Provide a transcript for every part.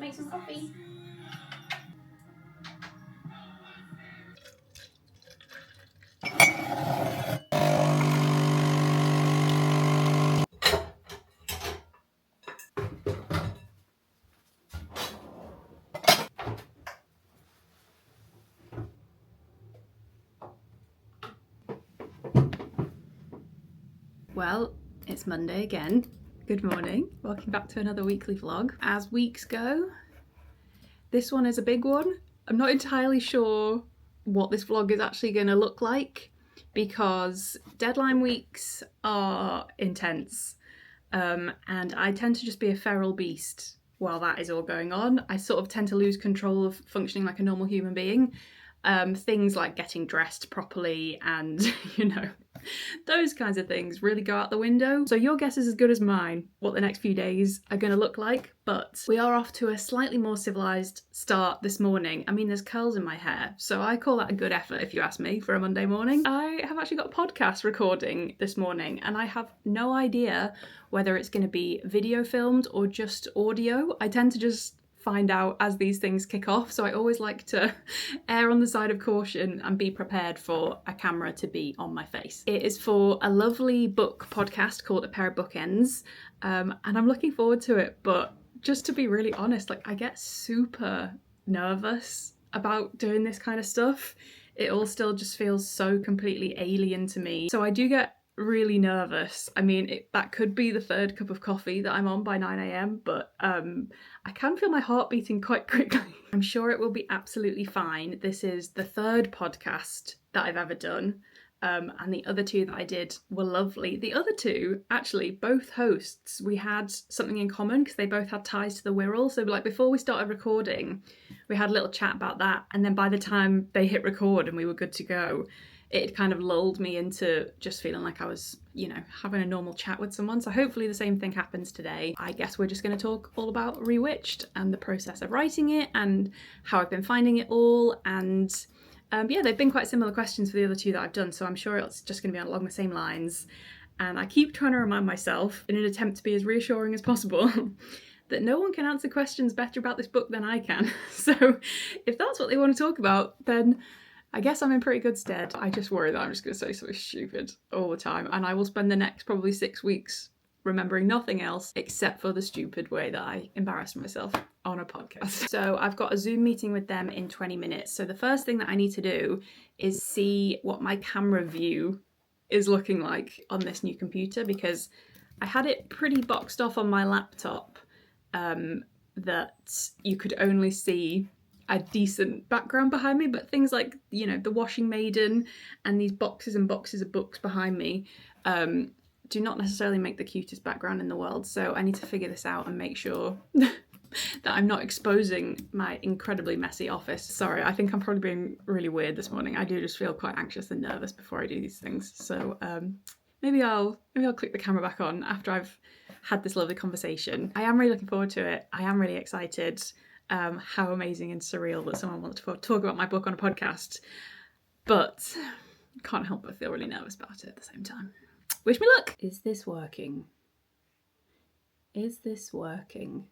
make some coffee. Well, it's Monday again. Good morning. Welcome back to another weekly vlog. As weeks go, this one is a big one. I'm not entirely sure what this vlog is actually going to look like because deadline weeks are intense, and I tend to just be a feral beast while that is all going on. I sort of tend to lose control of functioning like a normal human being. Things like getting dressed properly and, you know, those kinds of things really go out the window. So your guess is as good as mine what the next few days are going to look like, but we are off to a slightly more civilised start this morning. I mean, there's curls in my hair, so I call that a good effort if you ask me for a Monday morning. I have actually got a podcast recording this morning and I have no idea whether it's going to be video filmed or just audio. I tend to just find out as these things kick off, so I always like to err on the side of caution and be prepared for a camera to be on my face. It is for a lovely book podcast called A Pair of Bookends, and I'm looking forward to it, but just to be really honest, like, I get super nervous about doing this kind of stuff. It all still just feels so completely alien to me, so I do get really nervous. I mean, that could be the third cup of coffee that I'm on by 9 a.m, but I can feel my heart beating quite quickly. I'm sure it will be absolutely fine. This is the third podcast that I've ever done, and the other two that I did were lovely. The other two, actually, both hosts, we had something in common because they both had ties to the Wirral. So like before we started recording, we had a little chat about that, and then by the time they hit record and we were good to go, it kind of lulled me into just feeling like I was, you know, having a normal chat with someone. So hopefully the same thing happens today. I guess we're just going to talk all about Rewitched and the process of writing it and how I've been finding it all. And yeah, they've been quite similar questions for the other two that I've done, so I'm sure it's just going to be along the same lines. And I keep trying to remind myself, in an attempt to be as reassuring as possible, that no one can answer questions better about this book than I can. So if that's what they want to talk about, then I guess I'm in pretty good stead. I just worry that I'm just going to say something stupid all the time, and I will spend the next probably 6 weeks remembering nothing else except for the stupid way that I embarrass myself on a podcast. So I've got a Zoom meeting with them in 20 minutes. So the first thing that I need to do is see what my camera view is looking like on this new computer, because I had it pretty boxed off on my laptop, that you could only see a decent background behind me, but things like, you know, the Washing Maiden and these boxes and boxes of books behind me do not necessarily make the cutest background in the world. So I need to figure this out and make sure that I'm not exposing my incredibly messy office. Sorry, I think I'm probably being really weird this morning. I do just feel quite anxious and nervous before I do these things. So maybe I'll click the camera back on after I've had this lovely conversation. I am really looking forward to it. I am really excited. How amazing and surreal that someone wants to talk about my book on a podcast, but can't help but feel really nervous about it at the same time. Wish me luck! Is this working? Is this working?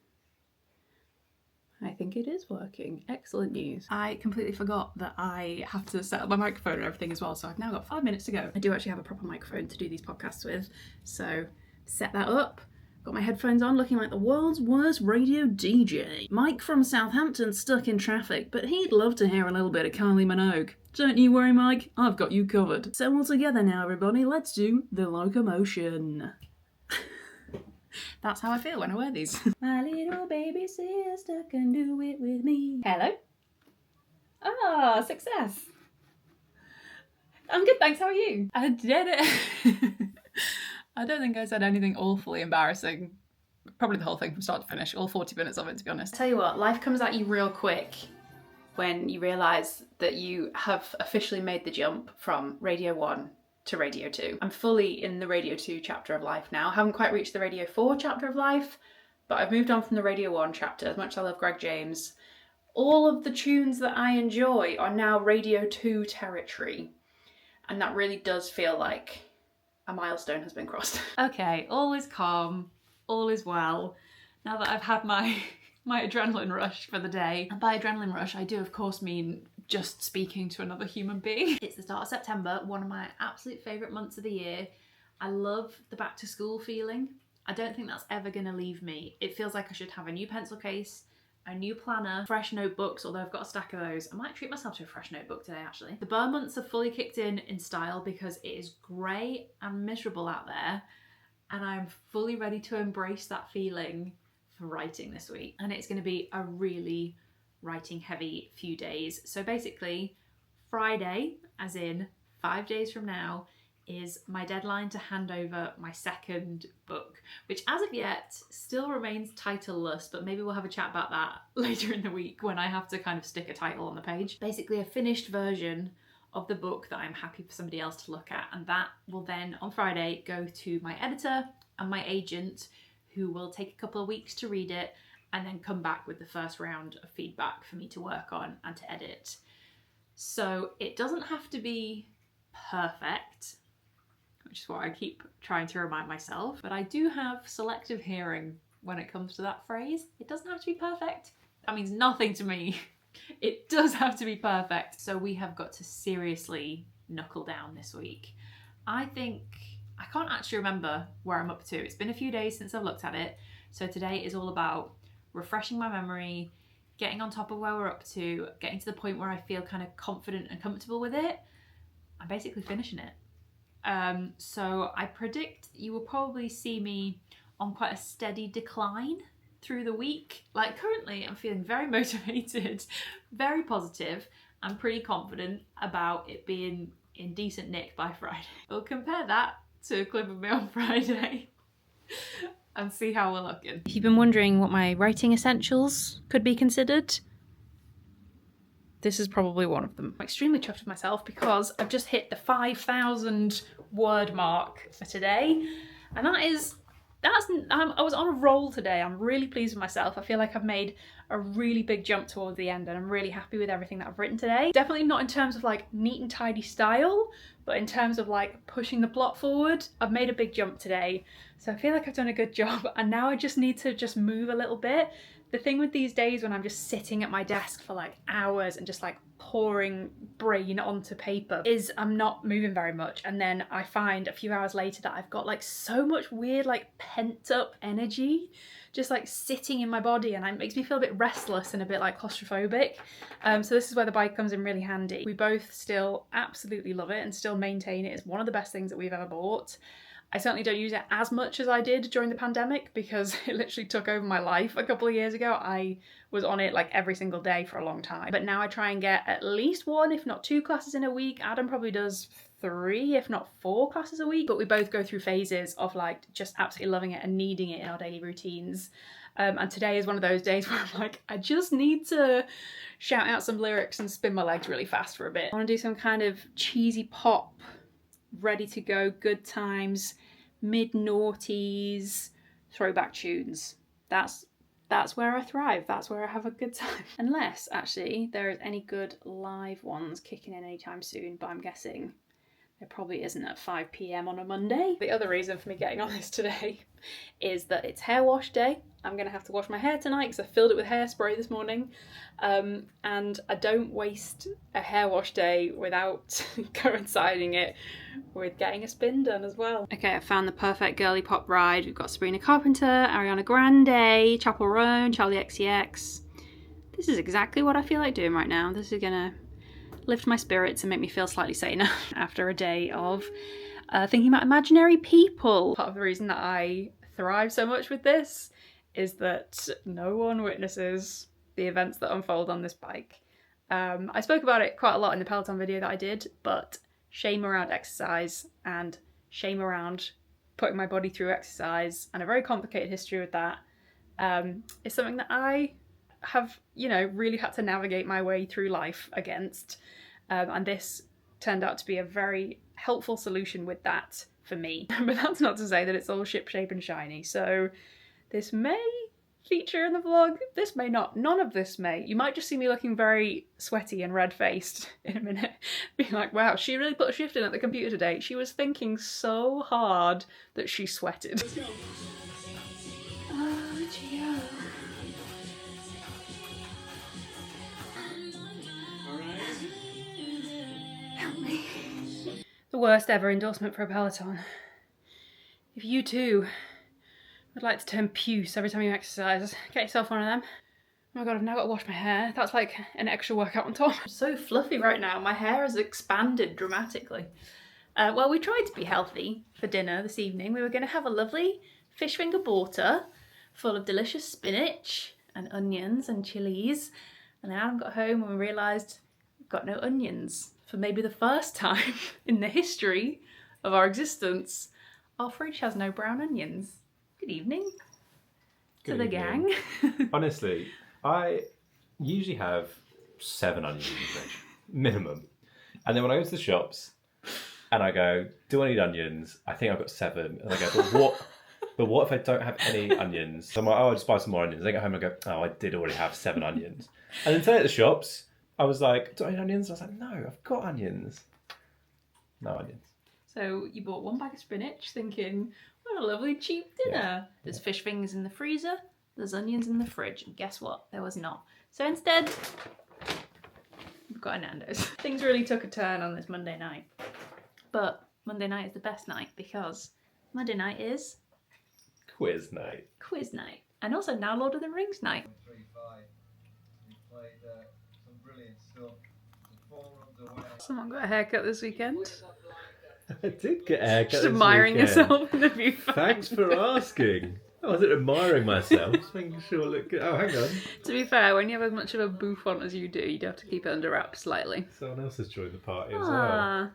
I think it is working. Excellent news. I completely forgot that I have to set up my microphone and everything as well, so I've now got 5 minutes to go. I do actually have a proper microphone to do these podcasts with, so set that up. Got my headphones on, looking like the world's worst radio DJ. Mike from Southampton stuck in traffic, but he'd love to hear a little bit of Kylie Minogue. Don't you worry, Mike, I've got you covered. So all together now, everybody, let's do the locomotion. That's how I feel when I wear these. My little baby sister can do it with me. Hello? Ah, success. I'm good, thanks, how are you? I did it. I don't think I said anything awfully embarrassing. Probably the whole thing from start to finish, all 40 minutes of it, to be honest. I tell you what, life comes at you real quick when you realise that you have officially made the jump from Radio 1 to Radio 2. I'm fully in the Radio 2 chapter of life now. I haven't quite reached the Radio 4 chapter of life, but I've moved on from the Radio 1 chapter. As much as I love Greg James, all of the tunes that I enjoy are now Radio 2 territory. And that really does feel like a milestone has been crossed. Okay, all is calm, all is well. Now that I've had my my adrenaline rush for the day. And by adrenaline rush, I do of course mean just speaking to another human being. It's the start of September, one of my absolute favourite months of the year. I love the back to school feeling. I don't think that's ever gonna leave me. It feels like I should have a new pencil case, a new planner, fresh notebooks, although I've got a stack of those. I might treat myself to a fresh notebook today actually. The burr months have fully kicked in style because it is grey and miserable out there, and I'm fully ready to embrace that feeling for writing this week. And it's gonna be a really writing heavy few days. So basically, Friday, as in 5 days from now, is my deadline to hand over my second book, which as of yet still remains titleless, but maybe we'll have a chat about that later in the week when I have to kind of stick a title on the page. Basically a finished version of the book that I'm happy for somebody else to look at, and that will then on Friday go to my editor and my agent, who will take a couple of weeks to read it and then come back with the first round of feedback for me to work on and to edit. So it doesn't have to be perfect, which is what I keep trying to remind myself, but I do have selective hearing when it comes to that phrase. It doesn't have to be perfect. That means nothing to me. It does have to be perfect. So we have got to seriously knuckle down this week. I can't actually remember where I'm up to. It's been a few days since I've looked at it. So today is all about refreshing my memory, getting on top of where we're up to, getting to the point where I feel kind of confident and comfortable with it. I'm basically finishing it. So I predict you will probably see me on quite a steady decline through the week. Like currently I'm feeling very motivated, very positive, and pretty confident about it being in decent nick by Friday. We'll compare that to a clip of me on Friday and see how we're looking. If you've been wondering what my writing essentials could be considered, this is probably one of them. I'm extremely chuffed with myself because I've just hit the 5,000 word mark for today. And I was on a roll today. I'm really pleased with myself. I feel like I've made a really big jump towards the end and I'm really happy with everything that I've written today. Definitely not in terms of like neat and tidy style, but in terms of like pushing the plot forward, I've made a big jump today. So I feel like I've done a good job, and now I just need to just move a little bit. The thing with these days when I'm just sitting at my desk for like hours and just like pouring brain onto paper is I'm not moving very much, and then I find a few hours later that I've got like so much weird like pent up energy just like sitting in my body, and it makes me feel a bit restless and a bit like claustrophobic. So this is where the bike comes in really handy. We both still absolutely love it and still maintain it. It's one of the best things that we've ever bought. I certainly don't use it as much as I did during the pandemic because it literally took over my life a couple of years ago. I was on it like every single day for a long time. But now I try and get at least 1, if not 2 classes in a week. Adam probably does 3, if not 4 classes a week. But we both go through phases of like just absolutely loving it and needing it in our daily routines. And today is one of those days where I'm like, I just need to shout out some lyrics and spin my legs really fast for a bit. I want to do some kind of cheesy pop, ready to go, good times, mid-noughties, throwback tunes. That's where I thrive. That's where I have a good time. Unless, actually, there is any good live ones kicking in anytime soon, but I'm guessing there probably isn't at 5 PM on a Monday. The other reason for me getting on this today is that it's hair wash day. I'm gonna have to wash my hair tonight because I filled it with hairspray this morning. And I don't waste a hair wash day without coinciding it with getting a spin done as well. Okay, I found the perfect girly pop ride. We've got Sabrina Carpenter, Ariana Grande, Chappell Roan, Charlie XCX. This is exactly what I feel like doing right now. This is gonna lift my spirits and make me feel slightly saner after a day of thinking about imaginary people. Part of the reason that I thrive so much with this is that no one witnesses the events that unfold on this bike. I spoke about it quite a lot in the Peloton video that I did, but shame around exercise and shame around putting my body through exercise and a very complicated history with that is something that I have, you know, really had to navigate my way through life against. And this turned out to be a very helpful solution with that for me. But that's not to say that it's all shipshape and shiny. So this may feature in the vlog, this may not, none of this may. You might just see me looking very sweaty and red-faced in a minute, being like, wow, she really put a shift in at the computer today. She was thinking so hard that she sweated. Oh, Gio. worst ever endorsement for a Peloton. If you too would like to turn puce every time you exercise, get yourself one of them. Oh my god, I've now got to wash my hair. That's like an extra workout on top. I'm so fluffy right now. My hair has expanded dramatically. Well, we tried to be healthy for dinner this evening. We were going to have a lovely fish finger border full of delicious spinach and onions and chilies. And then Adam got home and we realised we've got no onions. For maybe the first time in the history of our existence, our fridge has no brown onions. Good evening to the gang. Honestly, I usually have 7 onions in the fridge, minimum. And then when I go to the shops and I go, do I need onions? I think I've got 7. And I go, but what if I don't have any onions? So I'm like, oh, I'll just buy some more onions. I get home and I go, oh, I did already have 7 onions. And then today at the shops, I was like, do I need onions? I was like, no, I've got onions. No onions. So you bought 1 bag of spinach thinking, what a lovely cheap dinner. Yeah. There's fish fingers in the freezer, there's onions in the fridge, and guess what? There was not. So instead, we've got a Nando's. Things really took a turn on this Monday night. But Monday night is the best night because Monday night is... Quiz night. Quiz night. And also now Lord of the Rings night. Someone got a haircut this weekend. I did get a haircut. Just admiring yourself in the view. Thanks for asking. I wasn't admiring myself, just making sure I look good. Oh, hang on. To be fair, when you have as much of a bouffant as you do, you'd have to keep it under wraps slightly. Someone else has joined the party as well.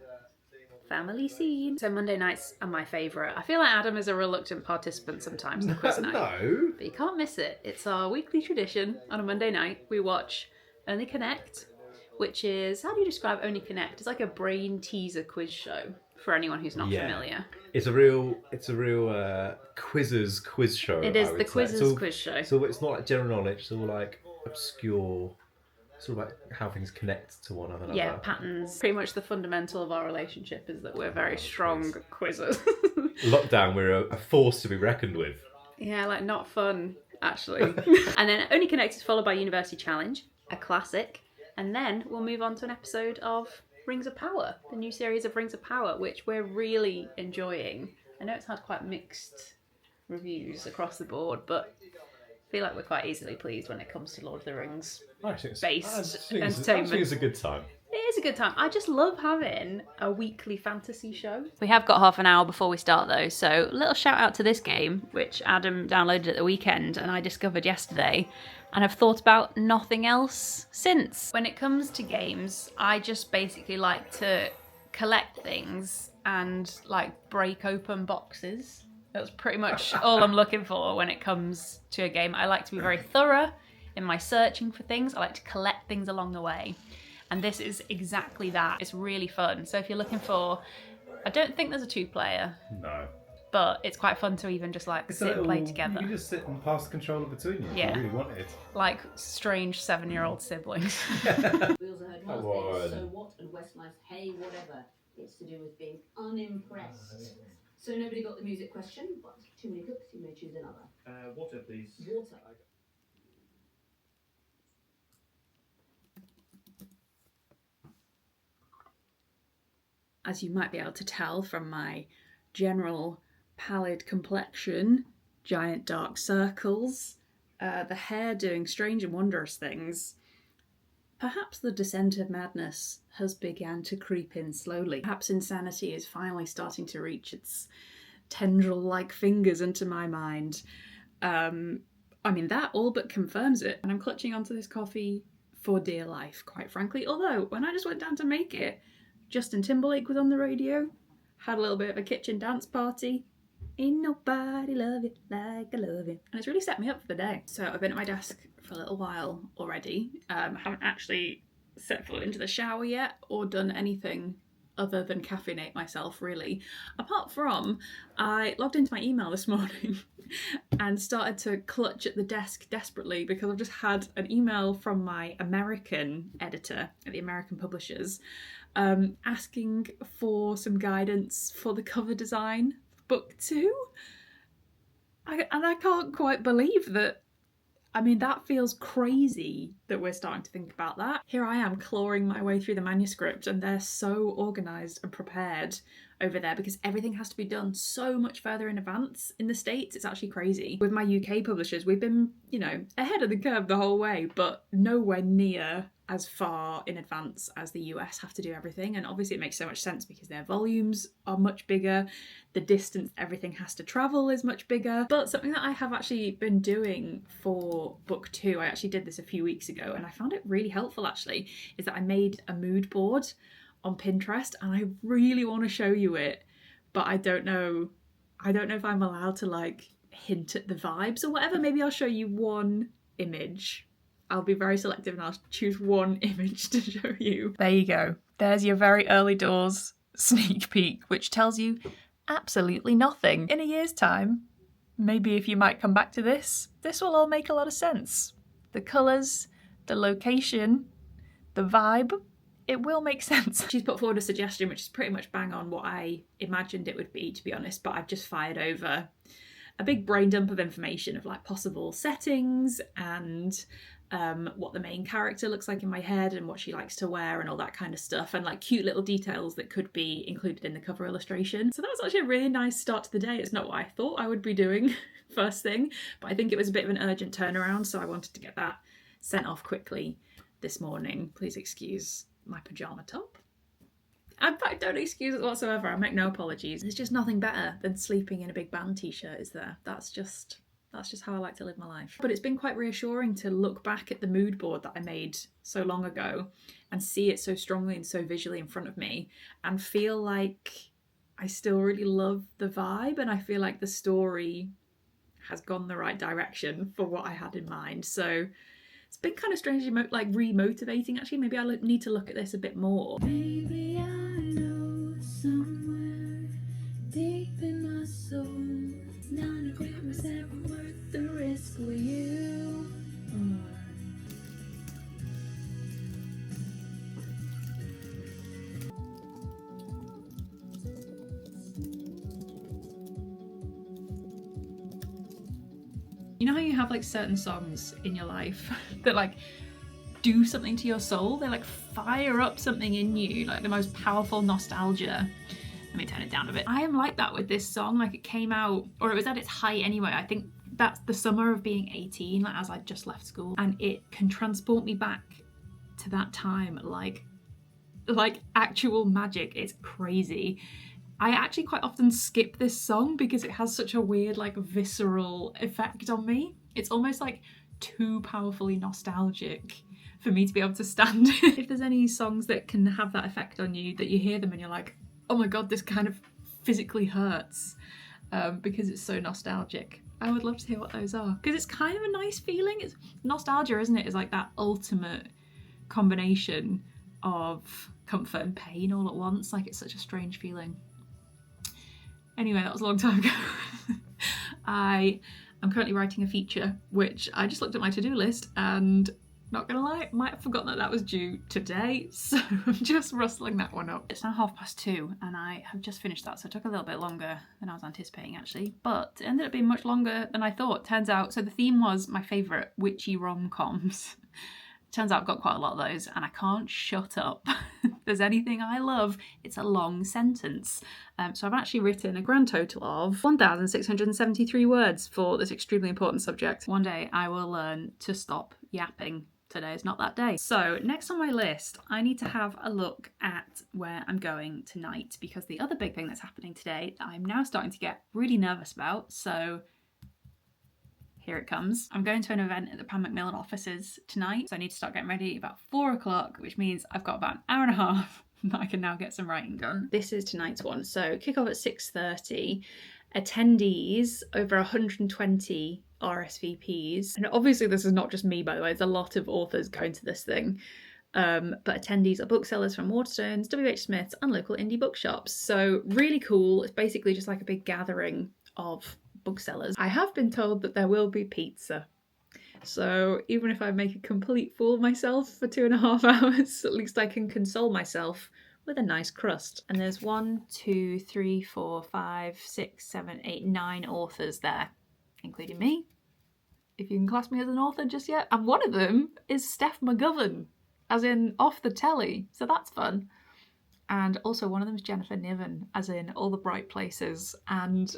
Family scene. So Monday nights are my favourite. I feel like Adam is a reluctant participant sometimes in the quiz night. No. But you can't miss it. It's our weekly tradition on a Monday night. We watch Only Connect, which is, how do you describe Only Connect? It's like a brain teaser quiz show for anyone who's not familiar. It's a real quizzes quiz show. It is the quizzes quiz show. So it's not like general knowledge, it's all like obscure, sort of like how things connect to one another. Yeah, patterns. Pretty much the fundamental of our relationship is that we're very strong quizzers. Lockdown, we're a force to be reckoned with. Yeah, like not fun, actually. And then Only Connect is followed by University Challenge, a classic. And then we'll move on to an episode of Rings of Power, the new series of Rings of Power, which we're really enjoying. I know it's had quite mixed reviews across the board, but I feel like we're quite easily pleased when it comes to Lord of the Rings based entertainment. I think it's a good time. It is a good time. I just love having a weekly fantasy show. We have got half an hour before we start though, so a little shout out to this game, which Adam downloaded at the weekend and I discovered yesterday, and I've thought about nothing else since. When it comes to games, I just basically like to collect things and like break open boxes. That's pretty much all I'm looking for when it comes to a game. I like to be very thorough in my searching for things. I like to collect things along the way. And this is exactly that. It's really fun. So if you're looking for, I don't think there's a 2-player. No. But it's quite fun to even just like sit and play together. You can just sit and pass the controller between you if you really want it. Like strange 7-year-old siblings. We also heard so what and Westlife's hey whatever. It's to do with being unimpressed. So nobody got the music question, but too many cooks, you may choose another. Water, please. Water. As you might be able to tell from my general pallid complexion, giant dark circles, the hair doing strange and wondrous things, perhaps the descent of madness has begun to creep in slowly. Perhaps insanity is finally starting to reach its tendril-like fingers into my mind. I mean, that all but confirms it. And I'm clutching onto this coffee for dear life, quite frankly. Although, when I just went down to make it, Justin Timberlake was on the radio, had a little bit of a kitchen dance party. Ain't nobody love you like I love you. And it's really set me up for the day. So I've been at my desk for a little while already. Haven't actually set foot into the shower yet or done anything other than caffeinate myself, really. Apart from, I logged into my email this morning and started to clutch at the desk desperately because I've just had an email from my American editor at the American publishers asking for some guidance for the cover design for book 2. And I can't quite believe that I mean, that feels crazy that we're starting to think about that. Here I am clawing my way through the manuscript, and they're so organised and prepared over there because everything has to be done so much further in advance. In the States, it's actually crazy. With my UK publishers, we've been, you know, ahead of the curve the whole way, but nowhere near as far in advance as the US have to do everything. And obviously it makes so much sense because their volumes are much bigger, the distance everything has to travel is much bigger. But something that I have actually been doing for book 2, I actually did this a few weeks ago and I found it really helpful actually, is that I made a mood board on Pinterest and I really want to show you it, but I don't know if I'm allowed to like hint at the vibes or whatever. Maybe I'll show you one image. I'll be very selective and I'll choose one image to show you. There you go. There's your very early doors sneak peek, which tells you absolutely nothing. In a year's time, maybe if you might come back to this will all make a lot of sense. The colours, the location, the vibe, it will make sense. She's put forward a suggestion which is pretty much bang on what I imagined it would be, to be honest, but I've just fired over a big brain dump of information of like possible settings and what the main character looks like in my head and what she likes to wear and all that kind of stuff, and like cute little details that could be included in the cover illustration. So that was actually a really nice start to the day. It's not what I thought I would be doing first thing, but I think it was a bit of an urgent turnaround, so I wanted to get that sent off quickly this morning. Please excuse my pyjama top. In fact, don't excuse it whatsoever. I make no apologies. There's just nothing better than sleeping in a big band t-shirt, is there? That's just how I like to live my life. But it's been quite reassuring to look back at the mood board that I made so long ago and see it so strongly and so visually in front of me and feel like I still really love the vibe and I feel like the story has gone the right direction for what I had in mind. So it's been kind of strangely like re-motivating actually. Maybe I need to look at this a bit more. Maybe I know somewhere deep in my soul none of it was ever worth the risk with you. You know how you have like certain songs in your life that like do something to your soul? They like fire up something in you, like the most powerful nostalgia. Let me turn it down a bit. I am like that with this song. Like it came out, or it was at its height anyway. I think that's the summer of being 18, like as I just left school, and it can transport me back to that time like actual magic. It's crazy. I actually quite often skip this song because it has such a weird like visceral effect on me. It's almost like too powerfully nostalgic for me to be able to stand it. If there's any songs that can have that effect on you, that you hear them and you're like, oh my god, this kind of physically hurts because it's so nostalgic, I would love to hear what those are, because it's kind of a nice feeling. It's nostalgia, isn't it? It's like that ultimate combination of comfort and pain all at once. Like it's such a strange feeling. Anyway, that was a long time ago. I am currently writing a feature, which I just looked at my to-do list and not gonna lie, might have forgotten that was due today, so I'm just rustling that one up. It's now 2:30 and I have just finished that, so it took a little bit longer than I was anticipating actually, but it ended up being much longer than I thought, turns out. So the theme was my favourite witchy rom-coms. Turns out I've got quite a lot of those and I can't shut up. If there's anything I love, it's a long sentence. So I've actually written a grand total of 1,673 words for this extremely important subject. One day I will learn to stop yapping. Today is not that day. So next on my list, I need to have a look at where I'm going tonight, because the other big thing that's happening today that I'm now starting to get really nervous about, so here it comes. I'm going to an event at the Pan Macmillan offices tonight, so I need to start getting ready about 4 o'clock, which means I've got about an hour and a half that I can now get some writing done. This is tonight's one. So kick off at 6:30. Attendees, over 120 RSVPs. And obviously this is not just me, by the way, there's a lot of authors going to this thing. But attendees are booksellers from Waterstones, WH Smiths and local indie bookshops. So really cool. It's basically just like a big gathering of booksellers. I have been told that there will be pizza. So even if I make a complete fool of myself for 2.5 hours, at least I can console myself with a nice crust. And there's 1, 2, 3, 4, 5, 6, 7, 8, 9 authors there, including me. if you can class me as an author just yet. And one of them is Steph McGovern, as in off the telly, so that's fun. And also one of them is Jennifer Niven, as in All the Bright Places. And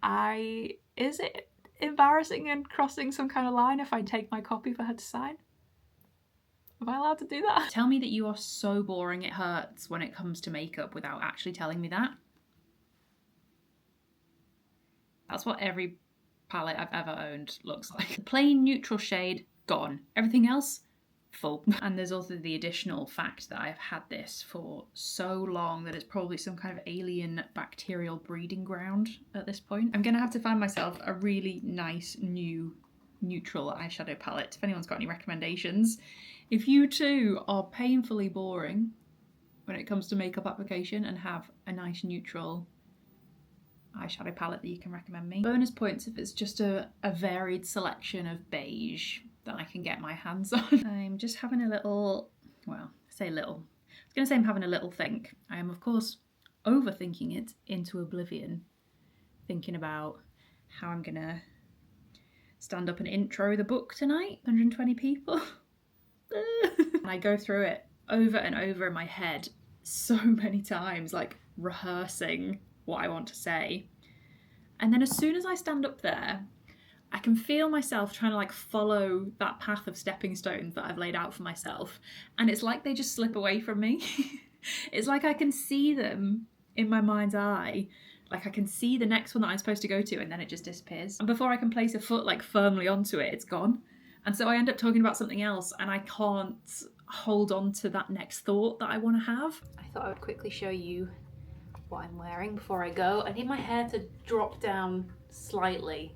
is it embarrassing and crossing some kind of line if I take my copy for her to sign? Am I allowed to do that? Tell me that you are so boring it hurts when it comes to makeup without actually telling me that. That's what every palette I've ever owned looks like. Plain neutral shade, gone. Everything else, full. And there's also the additional fact that I've had this for so long that it's probably some kind of alien bacterial breeding ground at this point. I'm gonna have to find myself a really nice new neutral eyeshadow palette if anyone's got any recommendations. If you too are painfully boring when it comes to makeup application and have a nice neutral eyeshadow palette that you can recommend me. Bonus points if it's just a varied selection of beige that I can get my hands on. I'm just having a little, well, I say little. I was gonna say I'm having a little think. I am of course overthinking it into oblivion, thinking about how I'm gonna stand up and intro the book tonight, 120 people. And I go through it over and over in my head so many times, like rehearsing what I want to say. And then as soon as I stand up there, I can feel myself trying to like follow that path of stepping stones that I've laid out for myself. And it's like they just slip away from me. It's like I can see them in my mind's eye. Like I can see the next one that I'm supposed to go to and then it just disappears. And before I can place a foot like firmly onto it, it's gone. And so I end up talking about something else and I can't hold on to that next thought that I want to have. I thought I would quickly show you what I'm wearing before I go. I need my hair to drop down slightly.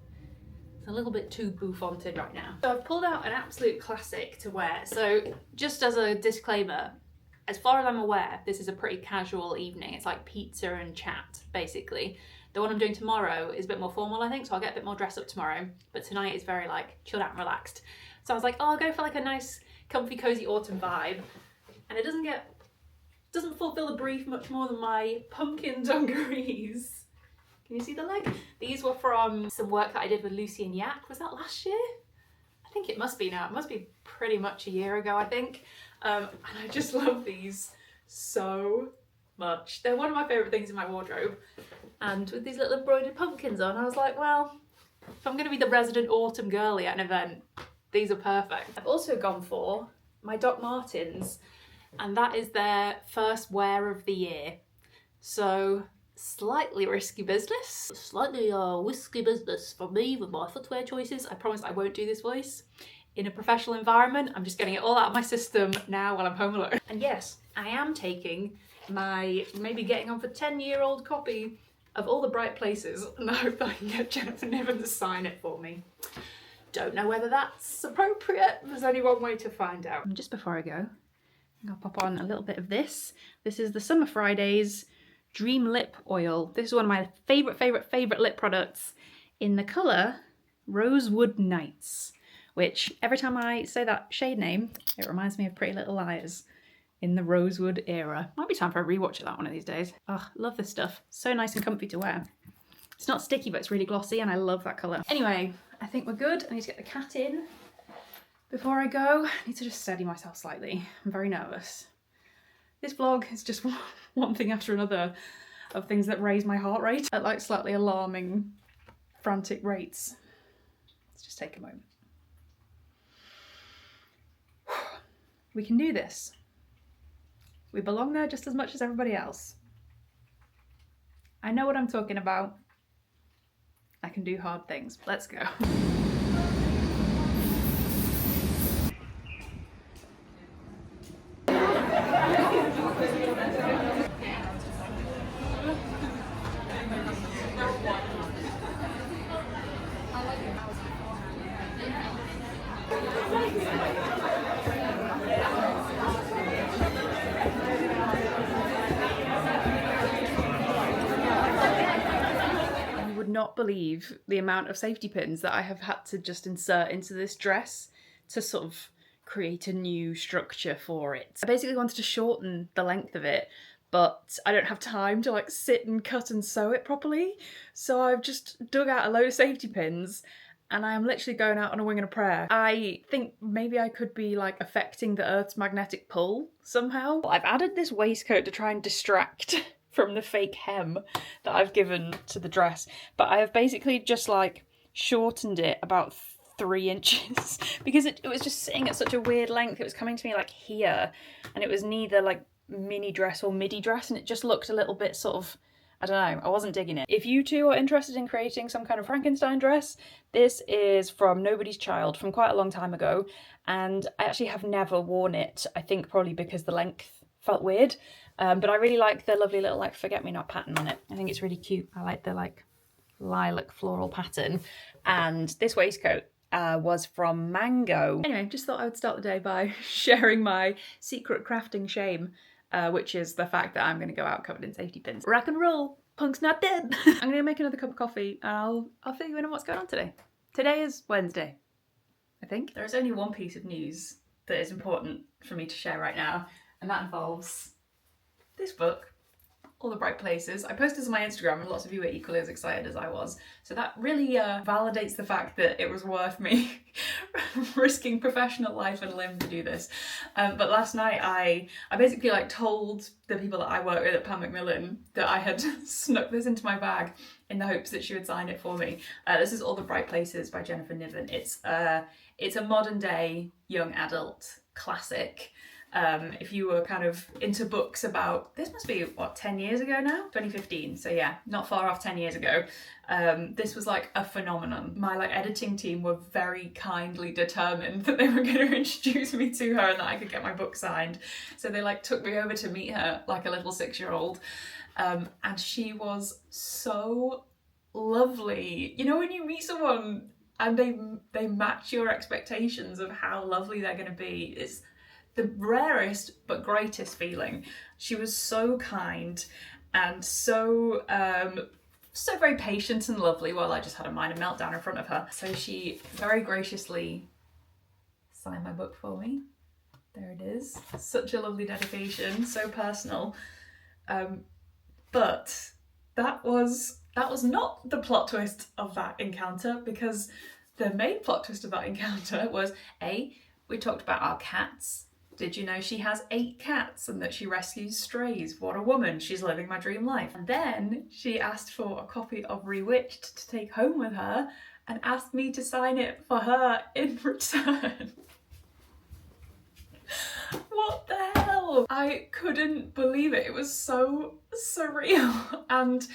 It's a little bit too bouffanted right now. So I've pulled out an absolute classic to wear. So just as a disclaimer, as far as I'm aware, this is a pretty casual evening. It's like pizza and chat, basically. The one I'm doing tomorrow is a bit more formal, I think, so I'll get a bit more dressed up tomorrow. But tonight is very like chilled out and relaxed. So I was like, oh, I'll go for like a nice, comfy, cozy autumn vibe. And it doesn't fulfill the brief much more than my pumpkin dungarees. Can you see the leg? These were from some work that I did with Lucy and Yak. Was that last year? I think it must be now. It must be pretty much a year ago, I think. And I just love these so much. They're one of my favourite things in my wardrobe. And with these little embroidered pumpkins on, I was like, well, if I'm going to be the resident autumn girly at an event, these are perfect. I've also gone for my Doc Martens, and that is their first wear of the year. So slightly risky business. Slightly risky business for me with my footwear choices. I promise I won't do this voice in a professional environment. I'm just getting it all out of my system now while I'm home alone. And yes, I am taking my maybe getting on for 10-year-old copy of All the Bright Places, and I hope that I can get Jennifer Niven to sign it for me. Don't know whether that's appropriate. There's only one way to find out. And just before I go, I'll pop on a little bit of this. This is the Summer Fridays Dream Lip Oil. This is one of my favourite lip products in the colour Rosewood Nights, which every time I say that shade name, it reminds me of Pretty Little Liars in the Rosewood era. Might be time for a rewatch of that one of these days. Oh, love this stuff. So nice and comfy to wear. It's not sticky, but it's really glossy and I love that colour. Anyway, I think we're good. I need to get the cat in before I go. I need to just steady myself slightly. I'm very nervous. This vlog is just one thing after another of things that raise my heart rate at like slightly alarming, frantic rates. Let's just take a moment. We can do this. We belong there just as much as everybody else. I know what I'm talking about. I can do hard things. Let's go. Not believe the amount of safety pins that I have had to just insert into this dress to sort of create a new structure for it. I basically wanted to shorten the length of it, but I don't have time to like sit and cut and sew it properly. So I've just dug out a load of safety pins and I am literally going out on a wing and a prayer. I think maybe I could be like affecting the Earth's magnetic pull somehow. I've added this waistcoat to try and distract from the fake hem that I've given to the dress, but I have basically just like shortened it about 3 inches because it was just sitting at such a weird length. It was coming to me like here, and it was neither like mini dress or midi dress, and it just looked a little bit sort of, I don't know, I wasn't digging it. If you too are interested in creating some kind of Frankenstein dress, this is from Nobody's Child from quite a long time ago, and I actually have never worn it, I think probably because the length felt weird, but I really like the lovely little like forget-me-not pattern on it. I think it's really cute. I like the like lilac floral pattern, and this waistcoat was from Mango. Anyway, just thought I would start the day by sharing my secret crafting shame, which is the fact that I'm going to go out covered in safety pins. Rock and roll, punk's not dead. I'm going to make another cup of coffee and I'll fill you in on what's going on today. Today is Wednesday, I think. There is only one piece of news that is important for me to share right now, and that involves this book, All the Bright Places. I posted this on my Instagram and lots of you were equally as excited as I was. So that really validates the fact that it was worth me risking professional life and limb to do this. But last night I basically like told the people that I work with at Pan Macmillan that I had snuck this into my bag in the hopes that she would sign it for me. This is All the Bright Places by Jennifer Niven. It's a modern day young adult classic. If you were kind of into books about, this must be, what, 10 years ago now? 2015, so yeah, not far off 10 years ago. This was like a phenomenon. My like editing team were very kindly determined that they were going to introduce me to her and that I could get my book signed. So they like took me over to meet her like a little 6-year-old. And she was so lovely. You know when you meet someone and they match your expectations of how lovely they're going to be, it's the rarest but greatest feeling. She was so kind and so very patient and lovely while I just had a minor meltdown in front of her. So she very graciously signed my book for me. There it is. Such a lovely dedication, so personal. But that was not the plot twist of that encounter, because the main plot twist of that encounter was we talked about our cats. Did you know she has 8 cats and that she rescues strays? What a woman, she's living my dream life. And then she asked for a copy of Rewitched to take home with her and asked me to sign it for her in return. What the hell? I couldn't believe it. It was so surreal and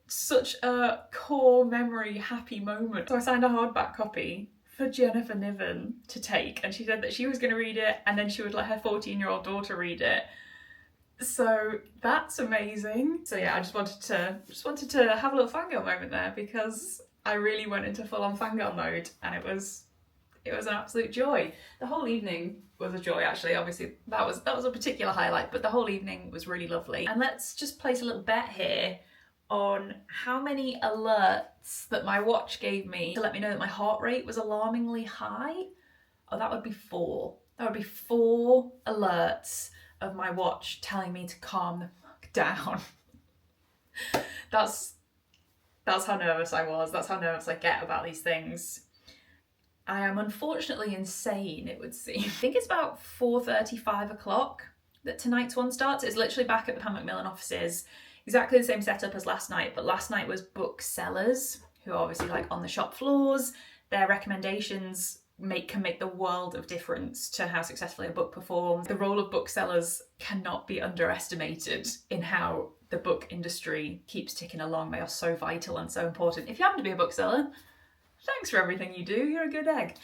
such a core memory happy moment. So I signed a hardback copy for Jennifer Niven to take, and she said that she was going to read it and then she would let her 14-year-old daughter read it. So that's amazing. So yeah, I just wanted to have a little fangirl moment there, because I really went into full-on fangirl mode and it was an absolute joy. The whole evening was a joy, actually. Obviously that was a particular highlight, but the whole evening was really lovely. And let's just place a little bet here on how many alerts that my watch gave me to let me know that my heart rate was alarmingly high. Oh, that would be 4. That would be 4 alerts of my watch telling me to calm the fuck down. That's how nervous I was. That's how nervous I get about these things. I am unfortunately insane, it would seem. I think it's about 4:30, 5 o'clock that tonight's one starts. It's literally back at the Pan Macmillan offices. Exactly the same setup as last night, but last night was booksellers, who are obviously like on the shop floors. Their recommendations can make the world of difference to how successfully a book performs. The role of booksellers cannot be underestimated in how the book industry keeps ticking along. They are so vital and so important. If you happen to be a bookseller, thanks for everything you do, you're a good egg.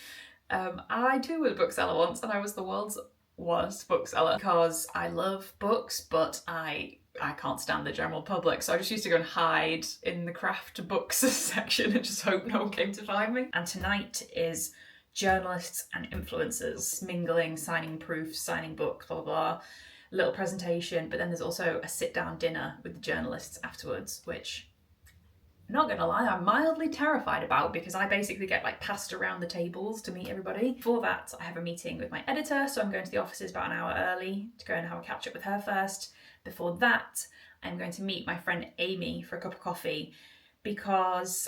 I too was a bookseller once, and I was the world's worst bookseller because I love books, but I can't stand the general public, so I just used to go and hide in the craft books section and just hope no one came to find me. And tonight is journalists and influencers mingling, signing proofs, signing books, blah, blah, blah. Little presentation, but then there's also a sit-down dinner with the journalists afterwards, which, I'm not gonna lie, I'm mildly terrified about, because I basically get like passed around the tables to meet everybody. Before that, I have a meeting with my editor, so I'm going to the offices about an hour early to go and have a catch up with her first. Before that, I'm going to meet my friend Amy for a cup of coffee, because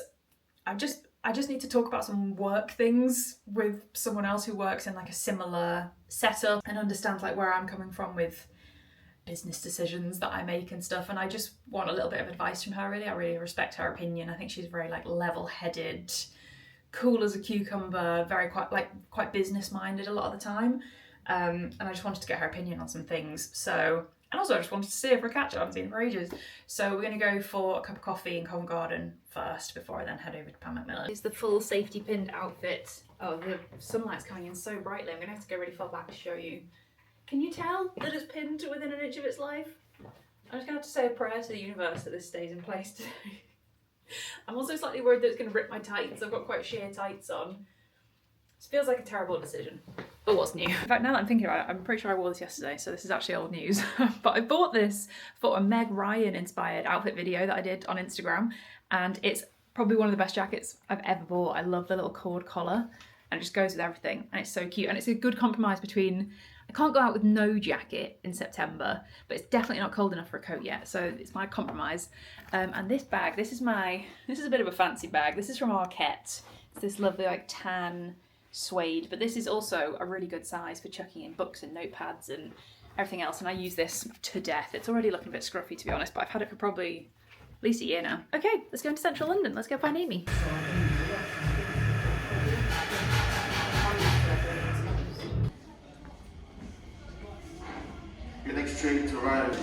I just need to talk about some work things with someone else who works in like a similar setup and understands like where I'm coming from with business decisions that I make and stuff. And I just want a little bit of advice from her, really. I really respect her opinion. I think she's very like level-headed, cool as a cucumber, very quite business minded a lot of the time. And I just wanted to get her opinion on some things. So, and also I just wanted to see her for a catch up. I haven't seen her for ages. So we're going to go for a cup of coffee in Covent Garden first before I then head over to Pam Macmillan. It's the full safety pinned outfit. Oh, the sunlight's coming in so brightly. I'm going to have to go really far back to show you. Can you tell that it's pinned to within an inch of its life? I'm just going to have to say a prayer to the universe that this stays in place today. I'm also slightly worried that it's going to rip my tights. I've got quite sheer tights on. This feels like a terrible decision. But what's new? In fact, now that I'm thinking about it, I'm pretty sure I wore this yesterday, so this is actually old news. But I bought this for a Meg Ryan inspired outfit video that I did on Instagram, and it's probably one of the best jackets I've ever bought. I love the little cord collar, and it just goes with everything, and it's so cute. And it's a good compromise between, I can't go out with no jacket in September, but it's definitely not cold enough for a coat yet, so it's my compromise. And this bag, this is a bit of a fancy bag. This is from Arquette. It's this lovely like tan suede, but this is also a really good size for chucking in books and notepads and everything else, and I use this to death. It's already looking a bit scruffy, to be honest, but I've had it for probably at least a year now. Okay, let's go into central London. Let's go find Amy. Your next train to arrive.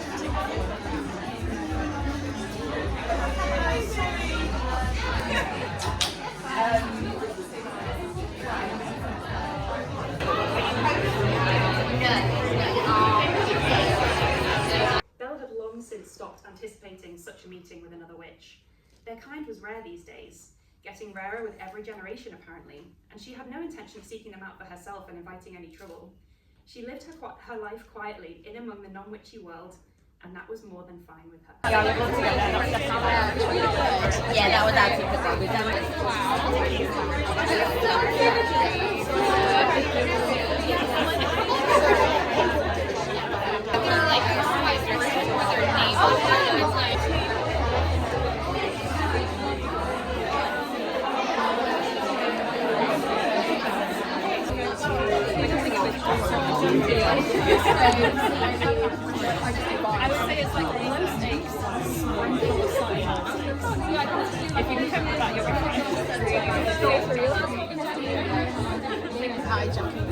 Belle had long since stopped anticipating such a meeting with another witch. Their kind was rare these days, getting rarer with every generation apparently, and she had no intention of seeking them out for herself and inviting any trouble. She lived her life quietly in among the non-witchy world, and that was more than fine with her. Yeah, we'd love to go there. Yeah, that was absolutely I would say it's like low stakes, if you can come to that, you'll be high jumping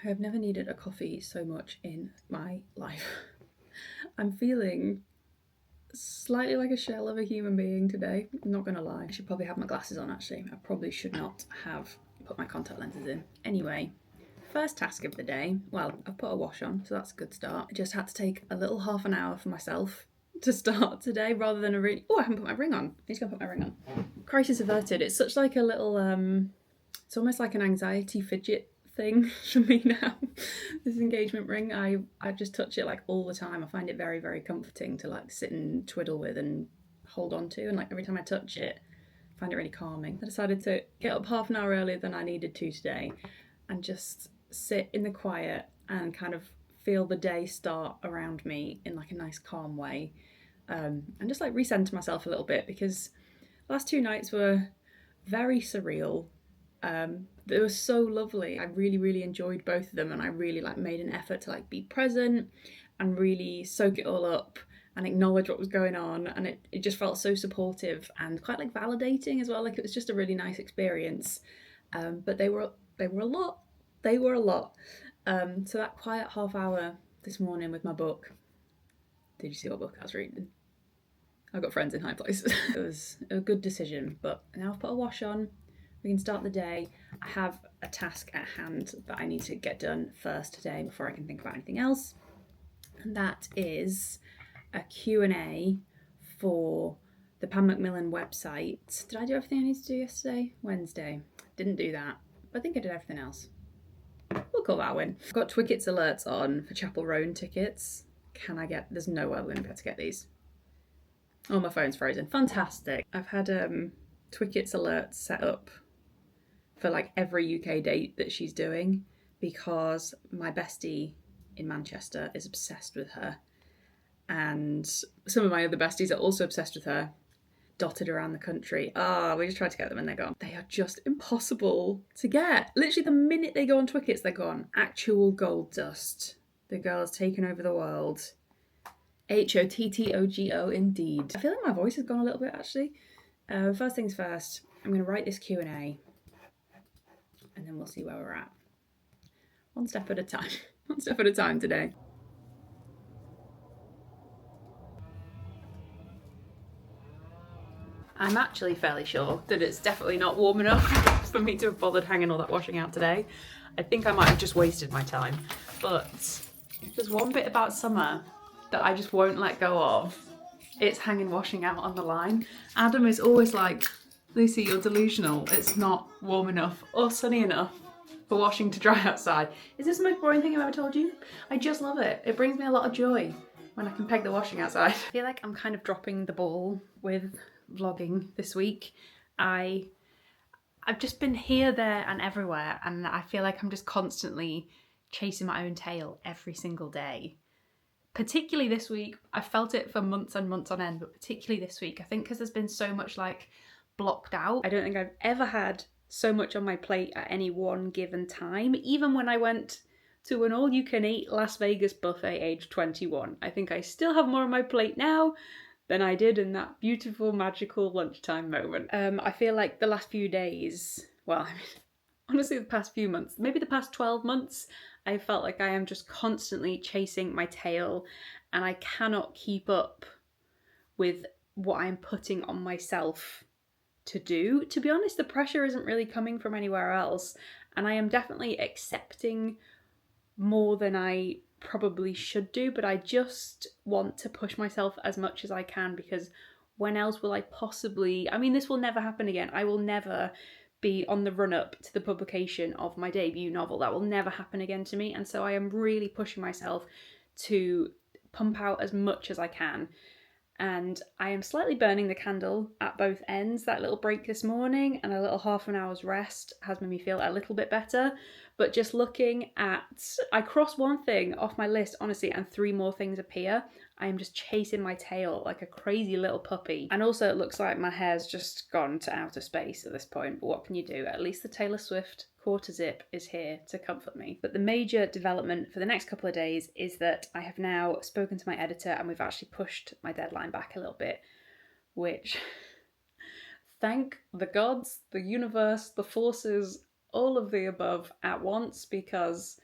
I have never needed a coffee so much in my life. I'm feeling slightly like a shell of a human being today, I'm not gonna lie. I should probably have my glasses on actually. I probably should not have put my contact lenses in. Anyway, first task of the day, well, I've put a wash on, so that's a good start. I just had to take a little half an hour for myself to start today rather than a really, oh, I haven't put my ring on. I need to go put my ring on. Crisis averted. It's such like a little, it's almost like an anxiety fidget thing for me now. This engagement ring, I just touch it like all the time. I find it very, very comforting to like sit and twiddle with and hold on to, and like every time I touch it, I find it really calming. I decided to get up half an hour earlier than I needed to today and just sit in the quiet and kind of feel the day start around me in like a nice calm way, and just like recenter myself a little bit, because the last 2 nights were very surreal. They were so lovely. I really, really enjoyed both of them, and I really like made an effort to like be present and really soak it all up and acknowledge what was going on, and it just felt so supportive and quite like validating as well. Like it was just a really nice experience, but they were a lot. So that quiet half hour this morning with my book, did you see what book I was reading? I've got friends in high places. It was a good decision, but now I've put a wash on. We can start the day. I have a task at hand that I need to get done first today before I can think about anything else. And that is a Q&A for the Pam Macmillan website. Did I do everything I needed to do yesterday? Wednesday. Didn't do that, but I think I did everything else. We'll call that a win. I've got Twickets alerts on for Chapel Roan tickets. There's no way I'm going to be able to get these. Oh, my phone's frozen. Fantastic. I've had Twickets alerts set up for like every UK date that she's doing because my bestie in Manchester is obsessed with her. And some of my other besties are also obsessed with her, dotted around the country. We just tried to get them and they're gone. They are just impossible to get. Literally the minute they go on Twickets, they're gone. Actual gold dust. The girl has taken over the world. HOTTOGO indeed. I feel like my voice has gone a little bit actually. First things first, I'm going to write this Q&A and then we'll see where we're at. One step at a time. One step at a time today. I'm actually fairly sure that it's definitely not warm enough for me to have bothered hanging all that washing out today. I think I might have just wasted my time. But there's one bit about summer that I just won't let go of. It's hanging washing out on the line. Adam is always like, Lucy, you're delusional. It's not warm enough or sunny enough for washing to dry outside. Is this the most boring thing I've ever told you? I just love it. It brings me a lot of joy when I can peg the washing outside. I feel like I'm kind of dropping the ball with vlogging this week. I've just been here, there and everywhere, and I feel like I'm just constantly chasing my own tail every single day. Particularly this week, I felt it for months and months on end, but particularly this week, I think because there's been so much like blocked out. I don't think I've ever had so much on my plate at any one given time. Even when I went to an all-you-can-eat Las Vegas buffet age 21, I think I still have more on my plate now than I did in that beautiful, magical lunchtime moment. I feel like the last few days, well, I mean, honestly the past few months, maybe the past 12 months, I felt like I am just constantly chasing my tail and I cannot keep up with what I'm putting on myself to do. To be honest, the pressure isn't really coming from anywhere else, and I am definitely accepting more than I probably should do, but I just want to push myself as much as I can, because when else will I possibly, I mean, this will never happen again. I will never be on the run-up to the publication of my debut novel. That will never happen again to me, and so I am really pushing myself to pump out as much as I can. And I am slightly burning the candle at both ends. That little break this morning and a little half an hour's rest has made me feel a little bit better. But just looking at, I cross one thing off my list, honestly, and 3 more things appear. I am just chasing my tail like a crazy little puppy. And also it looks like my hair's just gone to outer space at this point, but what can you do? At least the Taylor Swift quarter zip is here to comfort me. But the major development for the next couple of days is that I have now spoken to my editor and we've actually pushed my deadline back a little bit, which, thank the gods, the universe, the forces, all of the above at once, because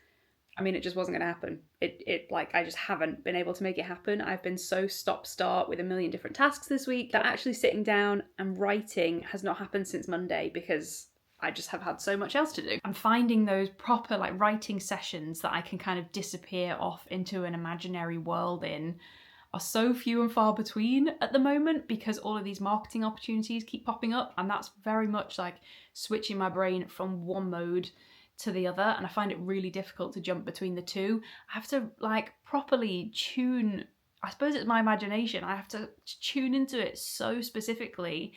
I mean, it just wasn't going to happen. I just haven't been able to make it happen. I've been so stop-start with a million different tasks this week that actually sitting down and writing has not happened since Monday, because I just have had so much else to do. I'm finding those proper like writing sessions that I can kind of disappear off into an imaginary world in are so few and far between at the moment, because all of these marketing opportunities keep popping up, and that's very much like switching my brain from one mode to the other, and I find it really difficult to jump between the two. I have to like properly tune, I suppose it's my imagination, I have to tune into it so specifically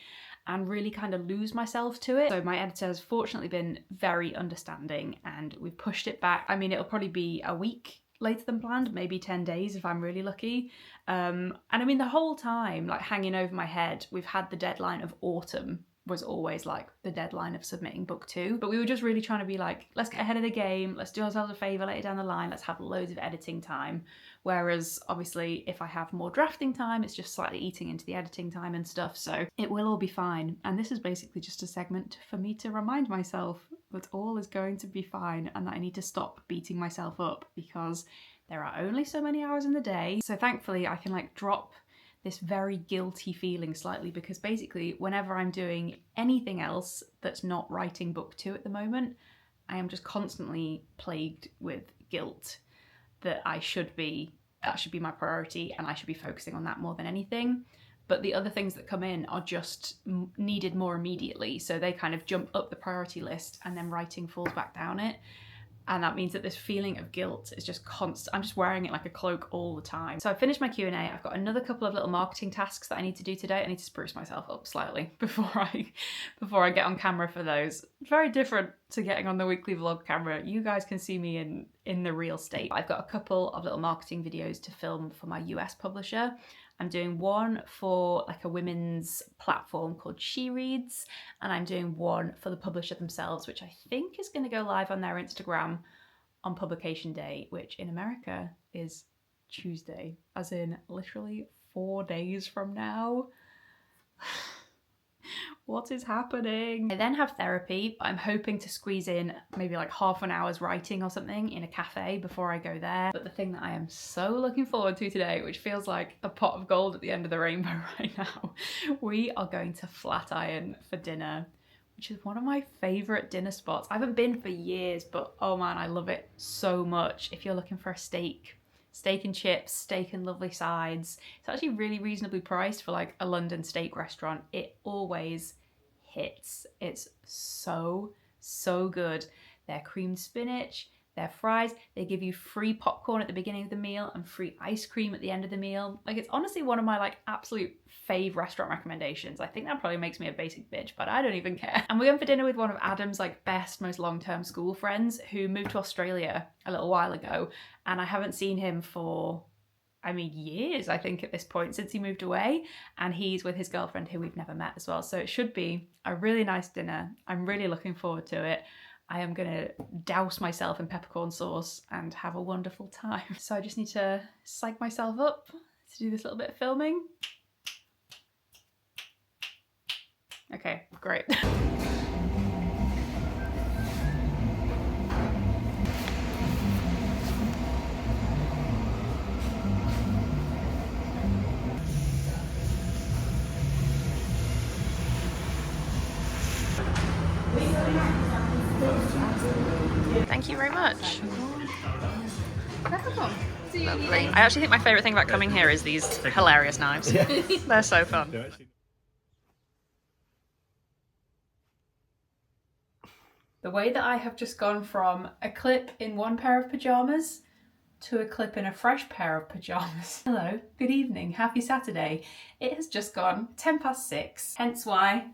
and really kind of lose myself to it. So my editor has fortunately been very understanding and we've pushed it back. I mean, it'll probably be a week later than planned, maybe 10 days if I'm really lucky. And I mean, the whole time, like hanging over my head, we've had the deadline of autumn was always like the deadline of submitting book 2. But we were just really trying to be like, let's get ahead of the game, let's do ourselves a favour later down the line, let's have loads of editing time. Whereas obviously if I have more drafting time, it's just slightly eating into the editing time and stuff, so it will all be fine. And this is basically just a segment for me to remind myself that all is going to be fine and that I need to stop beating myself up, because there are only so many hours in the day. So thankfully I can like drop this very guilty feeling slightly, because basically whenever I'm doing anything else that's not writing book 2 at the moment, I am just constantly plagued with guilt that I should be that should be my priority and I should be focusing on that more than anything. But the other things that come in are just needed more immediately. So they kind of jump up the priority list and then writing falls back down it. And that means that this feeling of guilt is just constant. I'm just wearing it like a cloak all the time. So I've finished my Q&A. I've got another couple of little marketing tasks that I need to do today. I need to spruce myself up slightly before I get on camera for those. Very different to getting on the weekly vlog camera. You guys can see me in the real state. I've got a couple of little marketing videos to film for my US publisher. I'm doing one for like a women's platform called She Reads, and I'm doing one for the publisher themselves, which I think is going to go live on their Instagram on publication day, which in America is Tuesday, as in literally 4 days from now. What is happening? I then have therapy. I'm hoping to squeeze in maybe like half an hour's writing or something in a cafe before I go there. But the thing that I am so looking forward to today, which feels like a pot of gold at the end of the rainbow right now, we are going to Flatiron for dinner, which is one of my favorite dinner spots. I haven't been for years, but oh man, I love it so much. If you're looking for a steak and chips, steak and lovely sides. It's actually really reasonably priced for like a London steak restaurant. It always hits. It's so good. Their creamed spinach, their fries, they give you free popcorn at the beginning of the meal and free ice cream at the end of the meal. Like, it's honestly one of my like absolute fave restaurant recommendations. I think that probably makes me a basic bitch, but I don't even care. And we're going for dinner with one of Adam's like best, most long-term school friends who moved to Australia a little while ago, and I haven't seen him for, I mean, years, I think at this point, since he moved away, and he's with his girlfriend who we've never met as well. So it should be a really nice dinner. I'm really looking forward to it. I am gonna douse myself in peppercorn sauce and have a wonderful time. So I just need to psych myself up to do this little bit of filming. Okay, great. Thank you very much. Lovely. I actually think my favourite thing about coming here is these hilarious knives. They're so fun. The way that I have just gone from a clip in one pair of pyjamas to a clip in a fresh pair of pyjamas. Hello, good evening, happy Saturday. It has just gone 6:10, hence why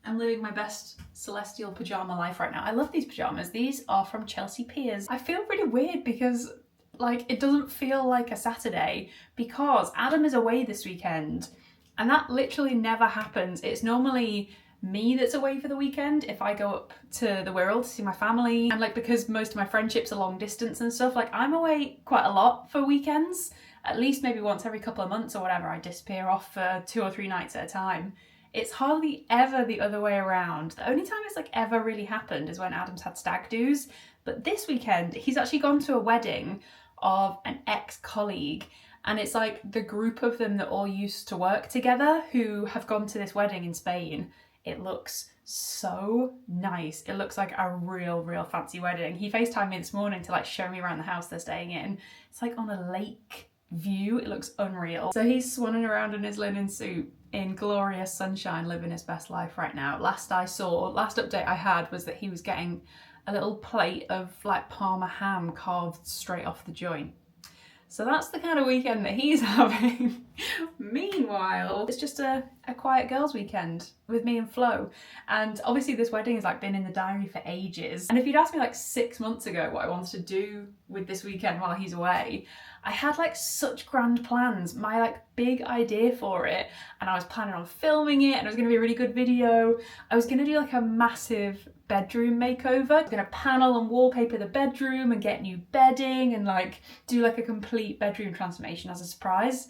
I'm living my best celestial pyjama life right now. I love these pyjamas. These are from Chelsea Piers. I feel really weird because like it doesn't feel like a Saturday because Adam is away this weekend and that literally never happens. It's normally me that's away for the weekend if I go up to the Wirral to see my family, and like because most of my friendships are long distance and stuff, like I'm away quite a lot for weekends, at least maybe once every couple of months or whatever. I disappear off for 2 or 3 nights at a time. It's hardly ever the other way around. The only time it's like ever really happened is when Adam's had stag do's, but this weekend he's actually gone to a wedding of an ex-colleague, and it's like the group of them that all used to work together who have gone to this wedding in Spain. It looks so nice. It looks like a real fancy wedding. He FaceTimed me this morning to like show me around the house they're staying in. It's like on a lake view. It looks unreal. So he's swanning around in his linen suit in glorious sunshine, living his best life right now. Last update I had was that he was getting a little plate of like Parma ham carved straight off the joint. So that's the kind of weekend that he's having. Meanwhile, it's just a quiet girls weekend with me and Flo. And obviously this wedding has like been in the diary for ages. And if you'd asked me like 6 months ago what I wanted to do with this weekend while he's away, I had like such grand plans, my like big idea for it. And I was planning on filming it and it was gonna be a really good video. I was gonna do like a massive bedroom makeover. I was gonna panel and wallpaper the bedroom and get new bedding and like do like a complete bedroom transformation as a surprise.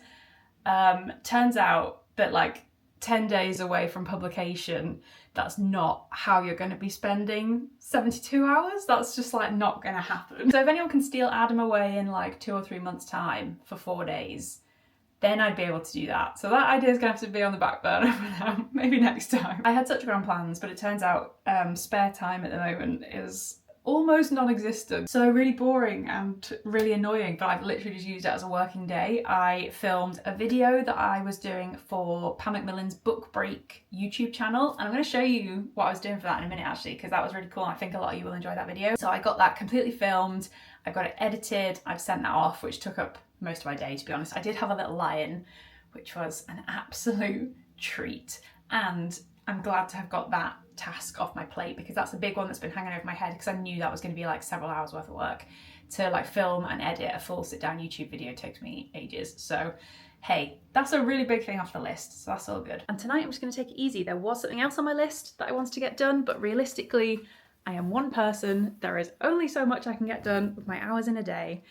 Turns out that like 10 days away from publication, that's not how you're going to be spending 72 hours. That's just like not going to happen. So if anyone can steal Adam away in like 2 or 3 months time for 4 days, then I'd be able to do that. So that idea is going to have to be on the back burner for now, maybe next time. I had such grand plans, but it turns out spare time at the moment is almost non-existent. So really boring and really annoying, but I've literally just used it as a working day. I filmed a video that I was doing for Pam Macmillan's Book Break YouTube channel, and I'm going to show you what I was doing for that in a minute actually, because that was really cool and I think a lot of you will enjoy that video. So I got that completely filmed, I got it edited, I've sent that off, which took up most of my day to be honest. I did have a little lie-in, which was an absolute treat, and I'm glad to have got that task off my plate because that's a big one that's been hanging over my head because I knew that was going to be like several hours worth of work. To like film and edit a full sit down YouTube video takes me ages. So hey, that's a really big thing off the list, so that's all good. And tonight I'm just going to take it easy. There was something else on my list that I wanted to get done, but realistically I am one person. There is only so much I can get done with my hours in a day,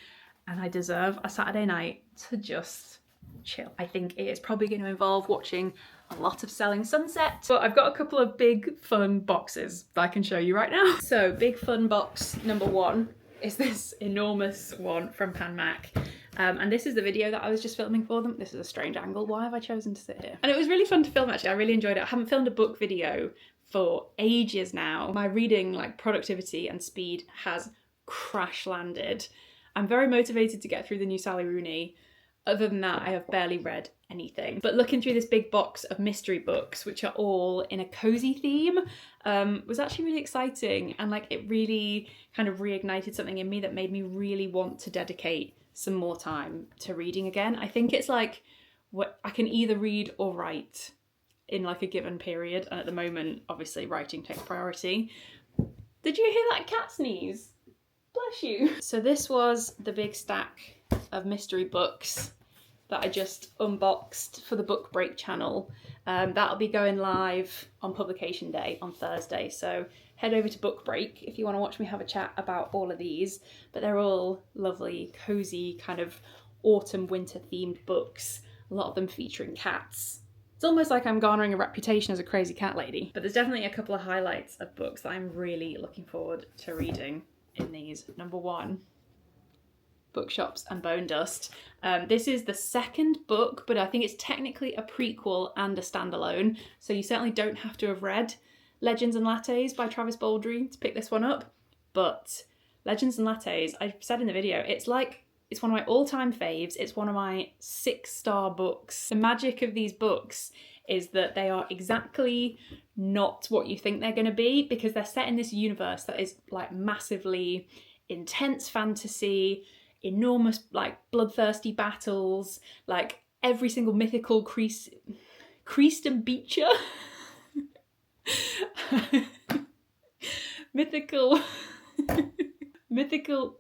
and I deserve a Saturday night to just chill. I think it is probably going to involve watching a lot of Selling Sunset, but I've got a couple of big fun boxes that I can show you right now. So big fun box number one is this enormous one from Pan Mac. And this is the video that I was just filming for them. This is a strange angle. Why have I chosen to sit here? And it was really fun to film actually. I really enjoyed it. I haven't filmed a book video for ages now. My reading like productivity and speed has crash landed. I'm very motivated to get through the new Sally Rooney. Other than that, I have barely read anything. But looking through this big box of mystery books, which are all in a cozy theme, was actually really exciting. And like it really kind of reignited something in me that made me really want to dedicate some more time to reading again. I think it's like what I can either read or write in like a given period. And at the moment, obviously writing takes priority. Did you hear that cat sneeze? Bless you. So this was the big stack of mystery books that I just unboxed for the Book Break channel. That'll be going live on publication day on Thursday, so head over to Book Break if you want to watch me have a chat about all of these. But they're all lovely, cozy, kind of autumn winter themed books, a lot of them featuring cats. It's almost like I'm garnering a reputation as a crazy cat lady, but there's definitely a couple of highlights of books that I'm really looking forward to reading in these. Number one, Bookshops and Bone Dust. This is the second book, but I think it's technically a prequel and a standalone, so you certainly don't have to have read Legends and Lattes by Travis Baldry to pick this one up. But Legends and Lattes, I said in the video, it's one of my all-time faves. It's one of my 6-star books. The magic of these books is that they are exactly not what you think they're going to be, because they're set in this universe that is like massively intense fantasy, enormous like bloodthirsty battles, like every single mythical crease and beecher mythical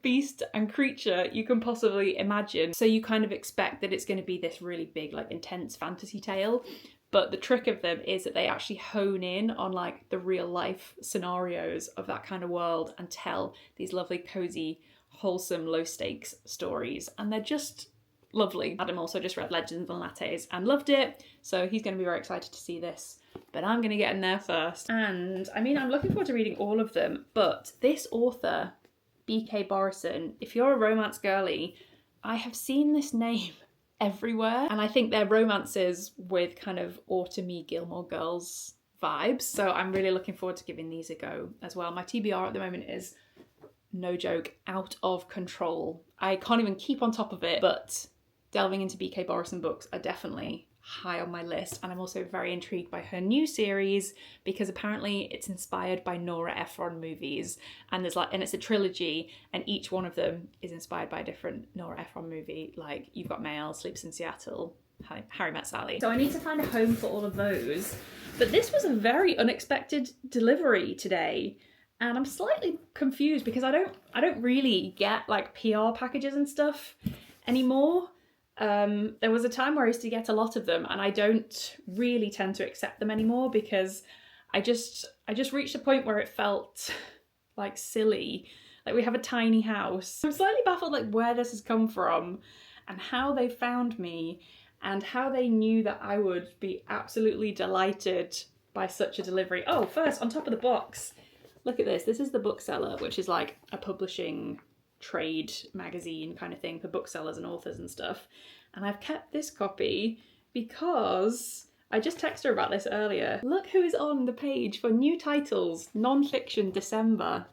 beast and creature you can possibly imagine. So you kind of expect that it's going to be this really big like intense fantasy tale, but the trick of them is that they actually hone in on like the real life scenarios of that kind of world and tell these lovely cozy wholesome low stakes stories, and they're just lovely. Adam also just read Legends and Lattes and loved it, so he's going to be very excited to see this, but I'm going to get in there first. And I mean, I'm looking forward to reading all of them, but this author, B.K. Borison, if you're a romance girly, I have seen this name everywhere, and I think they're romances with kind of autumny Gilmore Girls vibes, so I'm really looking forward to giving these a go as well. My TBR at the moment is, no joke, out of control. I can't even keep on top of it, but delving into B.K. Borison books are definitely high on my list. And I'm also very intrigued by her new series because apparently it's inspired by Nora Ephron movies, and it's a trilogy, and each one of them is inspired by a different Nora Ephron movie. Like You've Got Mail, Sleeps in Seattle, Harry Met Sally. So I need to find a home for all of those. But this was a very unexpected delivery today. And I'm slightly confused because I don't really get like PR packages and stuff anymore. There was a time where I used to get a lot of them, and I don't really tend to accept them anymore because I just reached a point where it felt like silly. Like we have a tiny house. I'm slightly baffled like where this has come from and how they found me and how they knew that I would be absolutely delighted by such a delivery. Oh, first, on top of the box, look at this. This is the Bookseller, which is like a publishing trade magazine kind of thing for booksellers and authors and stuff. And I've kept this copy because I just texted her about this earlier. Look who is on the page for new titles, non-fiction December.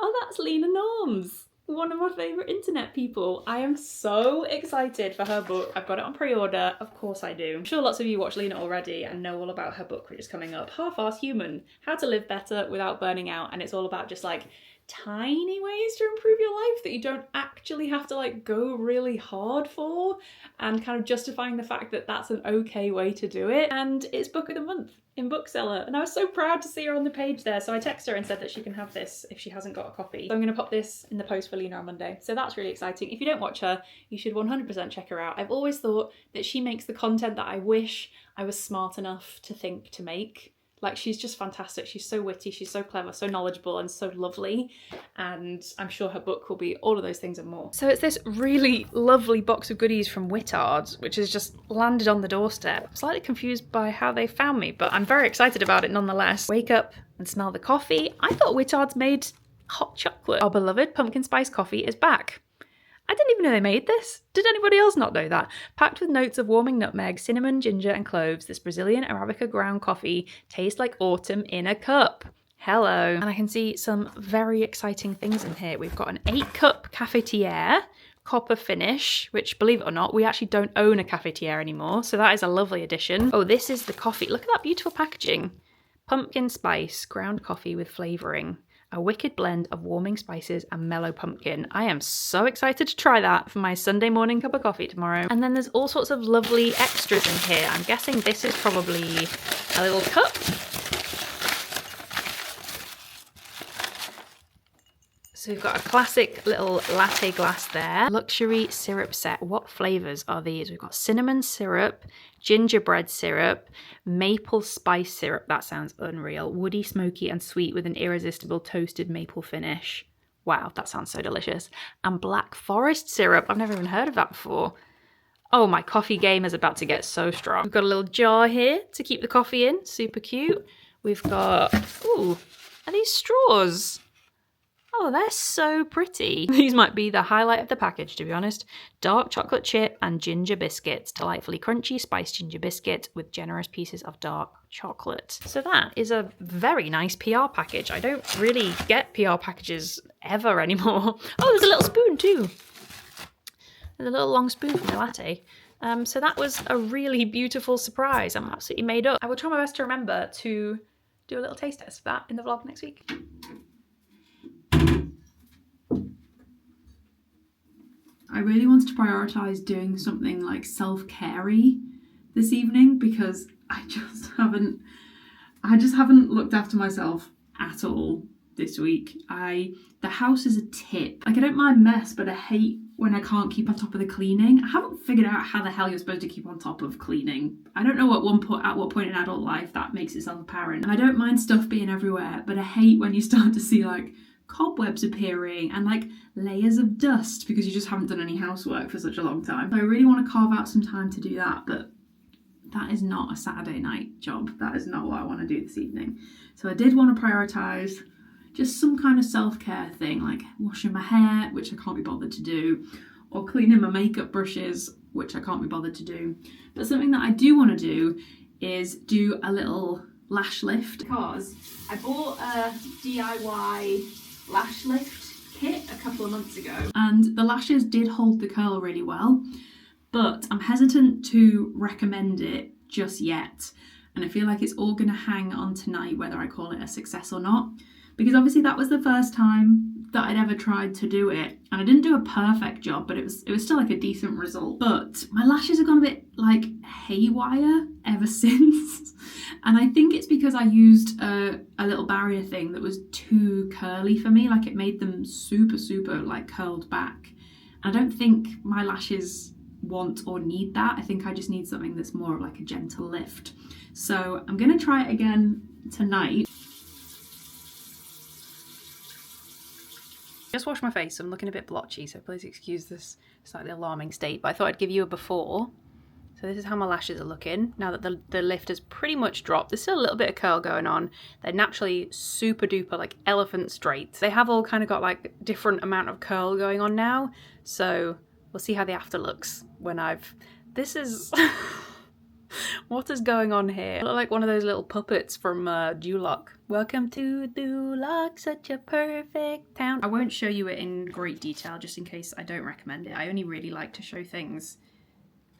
Oh, that's Lena Norms, one of my favourite internet people. I am so excited for her book. I've got it on pre-order, of course I do. I'm sure lots of you watch Lena already and know all about her book which is coming up, Half-Assed Human, How to Live Better Without Burning Out, and it's all about just like tiny ways to improve your life that you don't actually have to like go really hard for, and kind of justifying the fact that that's an okay way to do it. And it's book of the month in Bookseller, and I was so proud to see her on the page there, so I texted her and said that she can have this if she hasn't got a copy. So I'm going to pop this in the post for Lena on Monday, so that's really exciting. If you don't watch her, you should 100% check her out. I've always thought that she makes the content that I wish I was smart enough to think to make. Like, she's just fantastic. She's so witty, she's so clever, so knowledgeable, and so lovely. And I'm sure her book will be all of those things and more. So it's this really lovely box of goodies from Whittard, which has just landed on the doorstep. I'm slightly confused by how they found me, but I'm very excited about it nonetheless. Wake up and smell the coffee. I thought Whittard's made hot chocolate. Our beloved pumpkin spice coffee is back. I didn't even know they made this. Did anybody else not know that? Packed with notes of warming nutmeg, cinnamon, ginger and cloves, this Brazilian Arabica ground coffee tastes like autumn in a cup. Hello. And I can see some very exciting things in here. We've got an 8-cup cafetiere, copper finish, which, believe it or not, we actually don't own a cafetiere anymore, so that is a lovely addition. Oh, this is the coffee. Look at that beautiful packaging. Pumpkin spice, ground coffee with flavouring. A wicked blend of warming spices and mellow pumpkin. I am so excited to try that for my Sunday morning cup of coffee tomorrow. And then there's all sorts of lovely extras in here. I'm guessing this is probably a little cup. So we've got a classic little latte glass there. Luxury syrup set. What flavours are these? We've got cinnamon syrup, gingerbread syrup, maple spice syrup. That sounds unreal. Woody, smoky and sweet with an irresistible toasted maple finish. Wow, that sounds so delicious. And black forest syrup. I've never even heard of that before. Oh, my coffee game is about to get so strong. We've got a little jar here to keep the coffee in. Super cute. We've got, ooh, are these straws? Oh, they're so pretty. These might be the highlight of the package, to be honest. Dark chocolate chip and ginger biscuits. Delightfully crunchy spiced ginger biscuit with generous pieces of dark chocolate. So that is a very nice PR package. I don't really get PR packages ever anymore. Oh, there's a little spoon too. There's a little long spoon for my latte. So that was a really beautiful surprise. I'm absolutely made up. I will try my best to remember to do a little taste test of that in the vlog next week. I really wanted to prioritise doing something like self-care-y this evening because I just haven't looked after myself at all this week. The house is a tip. Like, I don't mind mess, but I hate when I can't keep on top of the cleaning. I haven't figured out how the hell you're supposed to keep on top of cleaning. I don't know at what point in adult life that makes itself apparent. And I don't mind stuff being everywhere, but I hate when you start to see like cobwebs appearing and like layers of dust because you just haven't done any housework for such a long time. So I really want to carve out some time to do that, but that is not a Saturday night job. That is not what I want to do this evening. So I did want to prioritise just some kind of self-care thing, like washing my hair, which I can't be bothered to do, or cleaning my makeup brushes, which I can't be bothered to do. But something that I do want to do is do a little lash lift, because I bought a DIY lash lift kit a couple of months ago and the lashes did hold the curl really well, but I'm hesitant to recommend it just yet, and I feel like it's all going to hang on tonight whether I call it a success or not, because obviously that was the first time that I'd ever tried to do it, and I didn't do a perfect job, but it was still like a decent result. But my lashes have gone a bit like haywire ever since, and I think it's because I used a little barrier thing that was too curly for me. Like, it made them super like curled back. I don't think my lashes want or need that. I think I just need something that's more of like a gentle lift. So I'm gonna try it again tonight. Just washed my face, so I'm looking a bit blotchy, so please excuse this slightly alarming state, but I thought I'd give you a before. So this is how my lashes are looking now that the lift has pretty much dropped. There's still a little bit of curl going on. They're naturally super duper like elephant straight. They have all kind of got like different amount of curl going on now, so we'll see how the after looks when this is What is going on here? I look like one of those little puppets from Duloc. Welcome to Duloc, such a perfect town. I won't show you it in great detail just in case I don't recommend it. I only really like to show things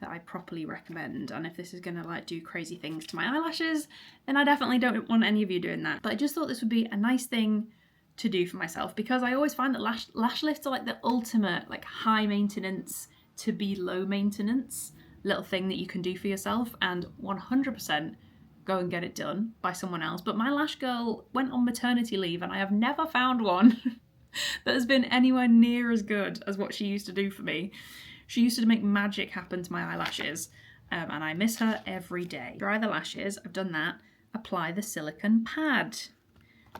that I properly recommend, and if this is gonna like do crazy things to my eyelashes, then I definitely don't want any of you doing that. But I just thought this would be a nice thing to do for myself, because I always find that lash lifts are like the ultimate like high maintenance to be low maintenance little thing that you can do for yourself, and 100% go and get it done by someone else. But my lash girl went on maternity leave and I have never found one that has been anywhere near as good as what she used to do for me. She used to make magic happen to my eyelashes, and I miss her every day. Dry the lashes, I've done that. Apply the silicone pad.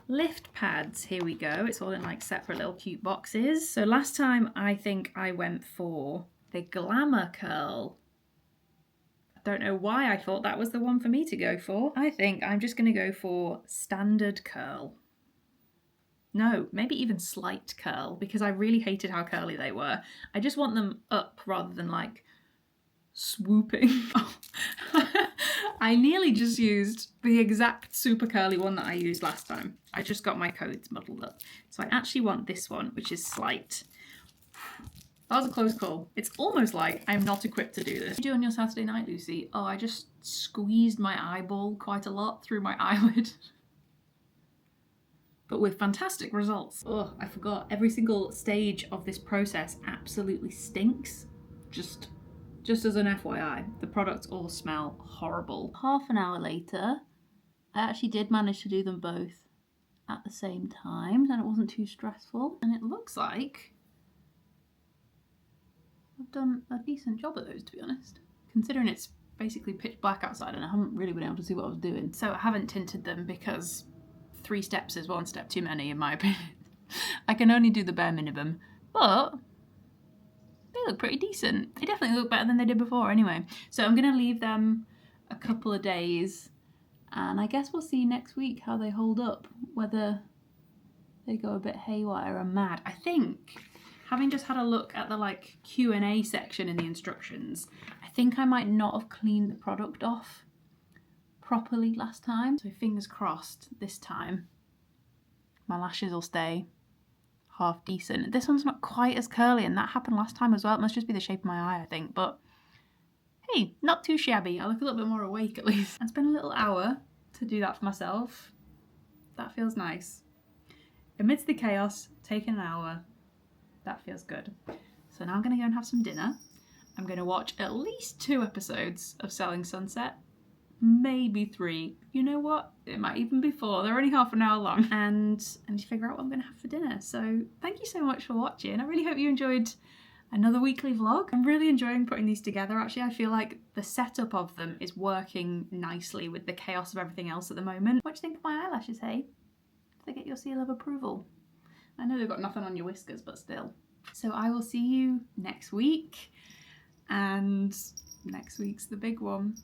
Lift pads, here we go. It's all in like separate little cute boxes. So last time I think I went for the Glamour Curl. I don't know why I thought that was the one for me to go for. I think I'm just gonna go for Standard Curl. No, maybe even Slight Curl, because I really hated how curly they were. I just want them up rather than like swooping. I nearly just used the exact super curly one that I used last time. I just got my codes muddled up. So I actually want this one, which is Slight. That was a close call. It's almost like I'm not equipped to do this. What did you do on your Saturday night, Lucy? Oh, I just squeezed my eyeball quite a lot through my eyelid. But with fantastic results. Oh, I forgot. Every single stage of this process absolutely stinks. Just as an FYI, the products all smell horrible. Half an hour later, I actually did manage to do them both at the same time, and it wasn't too stressful. And it looks like I've done a decent job of those, to be honest. Considering it's basically pitch black outside and I haven't really been able to see what I was doing. So I haven't tinted them because 3 steps is 1 step too many in my opinion. I can only do the bare minimum, but they look pretty decent. They definitely look better than they did before anyway. So I'm gonna leave them a couple of days and I guess we'll see next week how they hold up, whether they go a bit haywire and mad. I think, having just had a look at the like Q&A section in the instructions, I think I might not have cleaned the product off properly last time. So fingers crossed this time my lashes will stay half decent. This one's not quite as curly and that happened last time as well. It must just be the shape of my eye, I think, but hey, not too shabby. I look a little bit more awake at least. I spent a little hour to do that for myself. That feels nice. Amidst the chaos, taking an hour, that feels good. So now I'm gonna go and have some dinner. I'm gonna watch at least 2 episodes of Selling Sunset, maybe 3. You know what? It might even be 4. They're only half an hour long. And I need to figure out what I'm gonna have for dinner. So thank you so much for watching. I really hope you enjoyed another weekly vlog. I'm really enjoying putting these together. Actually, I feel like the setup of them is working nicely with the chaos of everything else at the moment. What do you think of my eyelashes, hey? Did they get your seal of approval? I know they've got nothing on your whiskers, but still. So I will see you next week. And next week's the big one.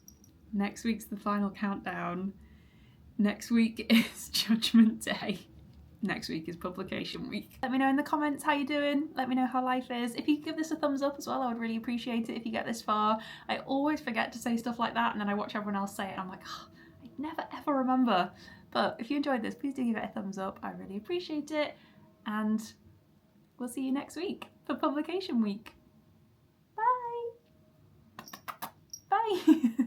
Next week's the final countdown. Next week is Judgment Day. Next week is publication week. Let me know in the comments how you're doing. Let me know how life is. If you could give this a thumbs up as well, I would really appreciate it if you get this far. I always forget to say stuff like that and then I watch everyone else say it and I'm like, oh, I never ever remember. But if you enjoyed this, please do give it a thumbs up. I really appreciate it. And we'll see you next week for publication week. Bye. Bye.